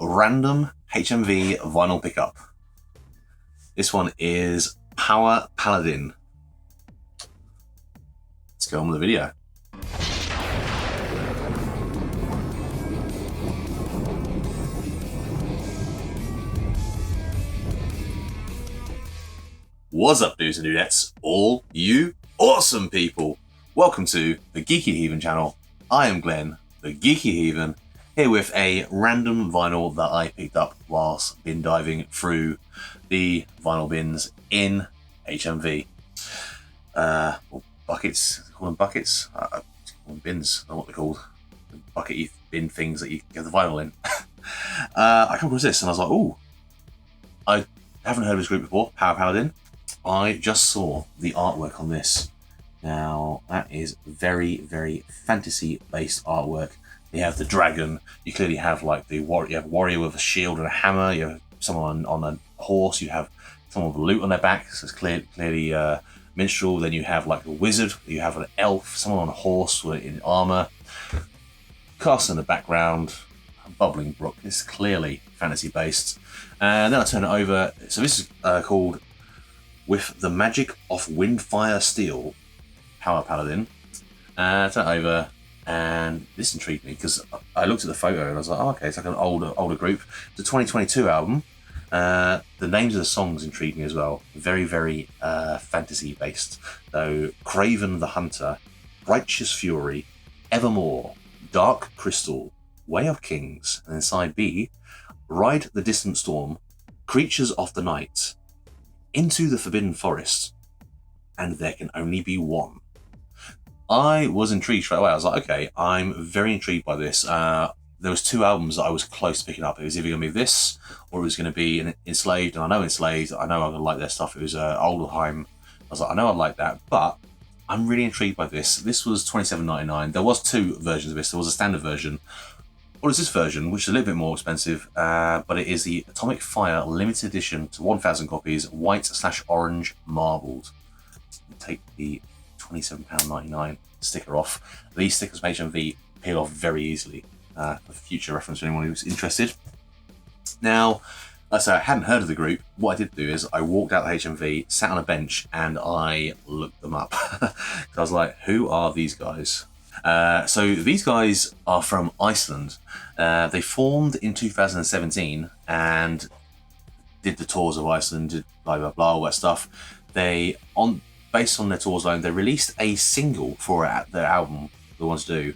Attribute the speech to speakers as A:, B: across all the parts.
A: random HMV vinyl pickup. This one is Power Paladin. Let's go on with the video. What's up, dudes and dudettes? All you awesome people. Welcome to the Geeky Heathen channel. I am Glenn, the Geeky Heathen, here with a random vinyl that I picked up whilst bin diving through the vinyl bins in HMV. Or buckets, call them buckets? Call them bins, I don't know what they're called. The bucket bin things that you get the vinyl in. I come across this and I was like, ooh, I haven't heard of this group before, Power Paladin. I just saw the artwork on this. Now, that is very, very fantasy-based artwork. You have the dragon. You clearly have like the warrior. You have a warrior with a shield and a hammer. You have someone on a horse. You have someone with a lute on their back. So it's clearly minstrel. Then you have like a wizard. You have an elf. Someone on a horse in armor. Castle in the background. A bubbling brook. It's clearly fantasy-based. And then I turn it over. So this is called With the Magic of Windfire Steel, Power Paladin. Turn it over, and this intrigued me because I looked at the photo and I was like, oh, okay, it's like an older group. It's a 2022 album. The names of the songs intrigued me as well. Very, very fantasy based. So, Craven the Hunter, Righteous Fury, Evermore, Dark Crystal, Way of Kings, and then side B, Ride the Distant Storm, Creatures of the Night, Into the Forbidden Forest, and There Can Only Be One. I was intrigued straight away. I was like, okay, I'm very intrigued by this. There was two albums that I was close to picking up. It was either going to be this, or it was going to be Enslaved. And I know Enslaved, I know I'm going to like their stuff. It was Oldheim. I was like, I know I like that, but I'm really intrigued by this. This was $27.99. There was two versions of this. There was a standard version. Or is this version, which is a little bit more expensive, but it is the Atomic Fire limited edition to 1,000 copies, white/orange marbled. Take the £27.99 sticker off. These stickers from HMV peel off very easily for future reference for anyone who's interested. Now, like I say, I hadn't heard of the group. What I did do is I walked out the HMV, sat on a bench, and I looked them up. I was like, who are these guys? So these guys are from Iceland. They formed in 2017 and did the tours of Iceland, did blah blah blah, all that stuff. Based on their tours alone, they released a single for their album they want to do.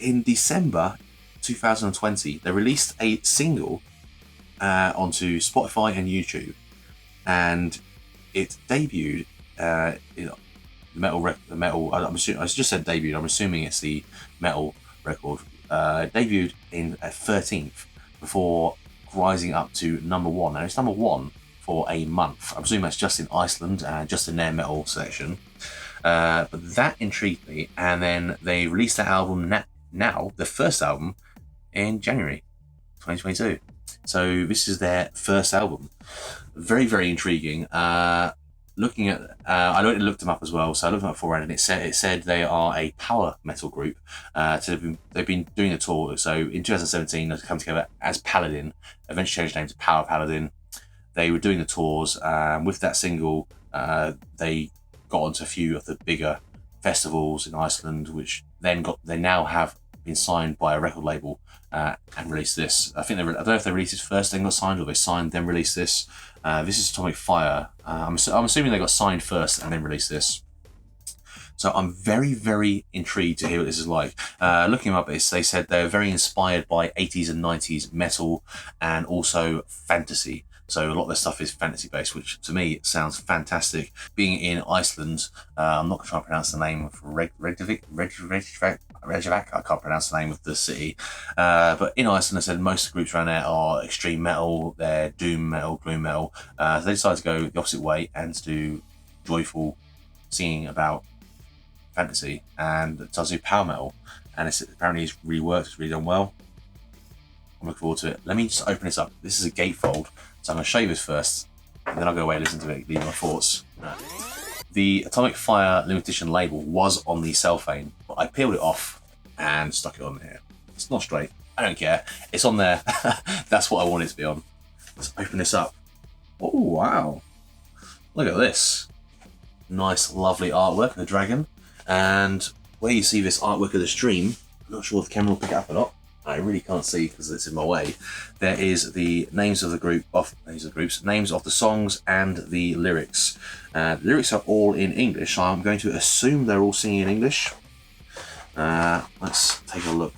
A: In December 2020, they released a single onto Spotify and YouTube, and it debuted the metal. I just said debuted. I'm assuming it's the metal record. Debuted in 13th before rising up to number one. And it's number one for a month. I'm assuming that's just in Iceland, just in their metal section. But that intrigued me. And then they released that album now, the first album, in January 2022. So this is their first album. Very, very intriguing. Looking at, I looked them up as well. So I looked them up beforehand, and it said they are a power metal group. So they've been doing a tour. So in 2017, they come together as Paladin. Eventually changed their name to Power Paladin. They were doing the tours. With that single, they got onto a few of the bigger festivals in Iceland, which then they now have been signed by a record label and released this. I don't know if they released this first, then got signed, or they signed then released this. This is Atomic Fire. I'm assuming they got signed first and then released this. So I'm very, very intrigued to hear what this is like. Looking them up, they said they're very inspired by 80s and 90s metal and also fantasy. So a lot of their stuff is fantasy based, which to me sounds fantastic. Being in Iceland, I'm not going to try and pronounce the name of Reykjavik. I can't pronounce the name of the city. But in Iceland, I said most of the groups around there are extreme metal, they're doom metal, gloom metal. So they decided to go the opposite way and to do joyful singing about fantasy, and it does do power metal. And apparently it's really worked, it's really done well. I'm looking forward to it. Let me just open this up. This is a gatefold, so I'm going to show you this first, and then I'll go away and listen to it, leave my thoughts. The Atomic Fire limited edition label was on the cellophane, but I peeled it off and stuck it on here. It's not straight. I don't care. It's on there. That's what I want it to be on. Let's open this up. Oh, wow. Look at this. Nice, lovely artwork of the dragon. And where you see this artwork of the stream, I'm not sure if the camera will pick it up or not. I really can't see because it's in my way. There is the names of the names of the songs and the lyrics. The lyrics are all in English, so I'm going to assume they're all singing in English. Let's take a look.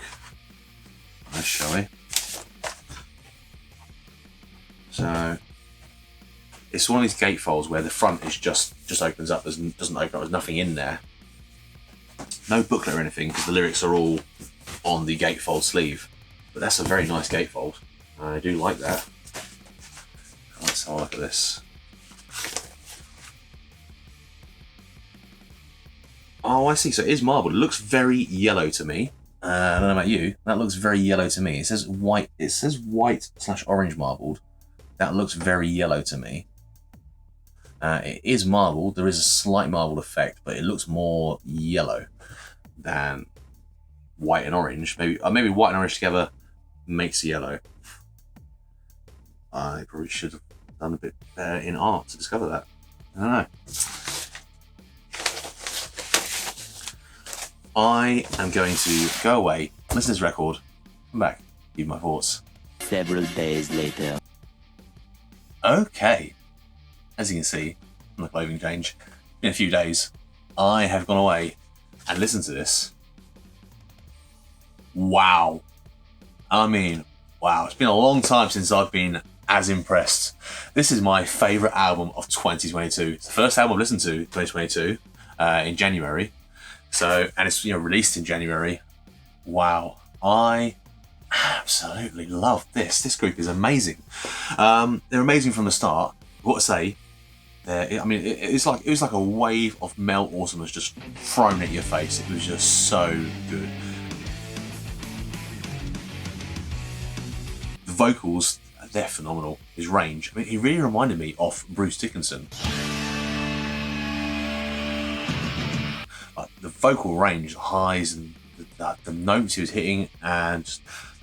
A: Shall we? So it's one of these gatefolds where the front is just opens up. Doesn't open up. There's nothing in there. No booklet or anything because the lyrics are all on the gatefold sleeve. But that's a very nice gatefold. I do like that. Let's have a look at this. Oh, I see. So it is marbled. It looks very yellow to me. I don't know about you. That looks very yellow to me. It says white. It says white/orange marbled. That looks very yellow to me. It is marbled. There is a slight marbled effect, but it looks more yellow than white and orange. Maybe white and orange together makes yellow. I probably should have done a bit better in art to discover that. I don't know. I am going to go away, listen to this record, come back, give my thoughts.
B: Several days later.
A: Okay, as you can see from the clothing change, in a few days, I have gone away and listened to this. Wow. I mean, wow, it's been a long time since I've been as impressed. This is my favourite album of 2022. It's the first album I've listened to 2022 in January. So, and it's released in January. Wow, I absolutely love this. This group is amazing. They're amazing from the start. I've got to say, it was like a wave of male awesomeness just thrown at your face. It was just so good. The vocals, they're phenomenal. His range, I mean, he really reminded me of Bruce Dickinson. The vocal range, the highs and the notes he was hitting, and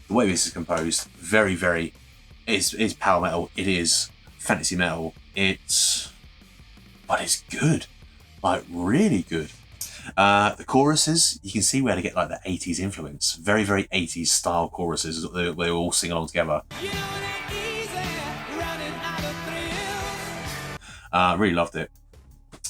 A: the way this is composed, very, very, is power metal. It is fantasy metal. But it's good, like really good. The choruses, you can see where to get like the 80s influence. Very, very 80s style choruses. They all sing along together. Really loved it.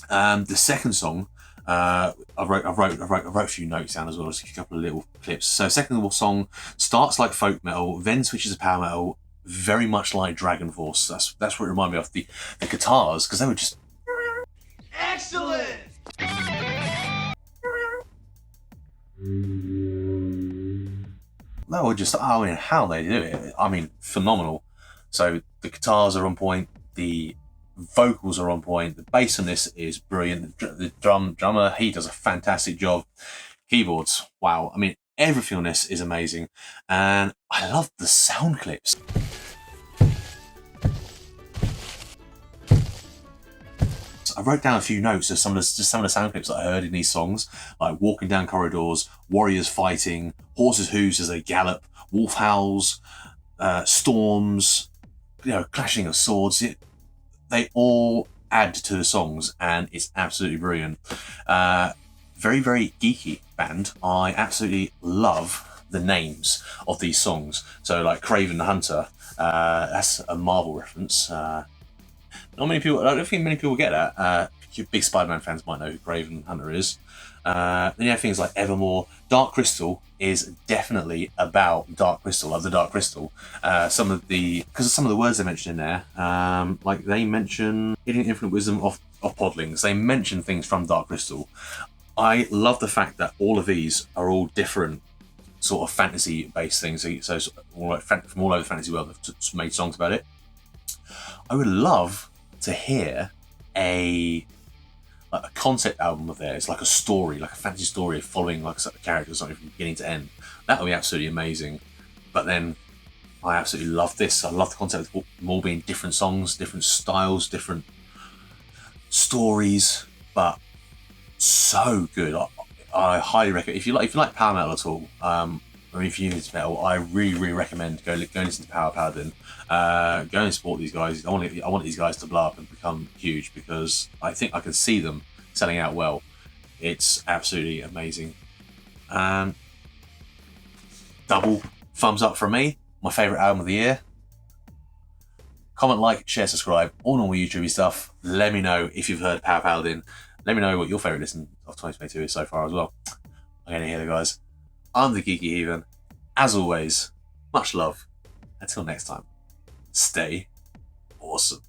A: The second song. I wrote a few notes down as well, just a couple of little clips. So second song starts like folk metal, then switches to power metal, very much like Dragon Force. That's what it reminded me of. The guitars, because they were just
C: excellent.
A: They were just, I mean, how they do it, I mean, phenomenal. So the guitars are on point, the vocals are on point, the bass on this is brilliant, the drummer, he does a fantastic job. Keyboards, wow, I mean, everything on this is amazing, and I love the sound clips. I wrote down a few notes of some of the sound clips that I heard in these songs, like walking down corridors, warriors fighting, horses' hooves as they gallop, wolf howls, storms, clashing of swords. They all add to the songs, and it's absolutely brilliant. Very, very geeky band. I absolutely love the names of these songs. So, like Craven the Hunter, that's a Marvel reference. Not many people. I don't think many people get that. Big Spider-Man fans might know who Craven the Hunter is. Then you have things like Evermore. Dark Crystal is definitely about Dark Crystal, of the Dark Crystal. Because of some of the words they mention in there, like they mention hidden infinite wisdom of podlings. They mention things from Dark Crystal. I love the fact that all of these are all different sort of fantasy-based things. So from all over the fantasy world, they've made songs about it. I would love to hear a concept album of theirs, like a story, like a fantasy story of following like a character or something from beginning to end. That would be absolutely amazing. But then I absolutely love this. I love the concept of them all being different songs, different styles, different stories, but so good. I highly recommend, if you like power metal at all, reviewing metal, I really recommend go listen to Power Paladin. Go and support these guys. I want these guys to blow up and become huge, because I think I can see them selling out well. It's absolutely amazing. Double thumbs up from me. My favourite album of the year. Comment, like, share, subscribe, all normal YouTube stuff. Let me know if you've heard Power Paladin. Let me know what your favourite listen of 2022 is so far as well. I'm going to hear it, guys. I'm the Geeky Heathen. As always, much love. Until next time, stay awesome.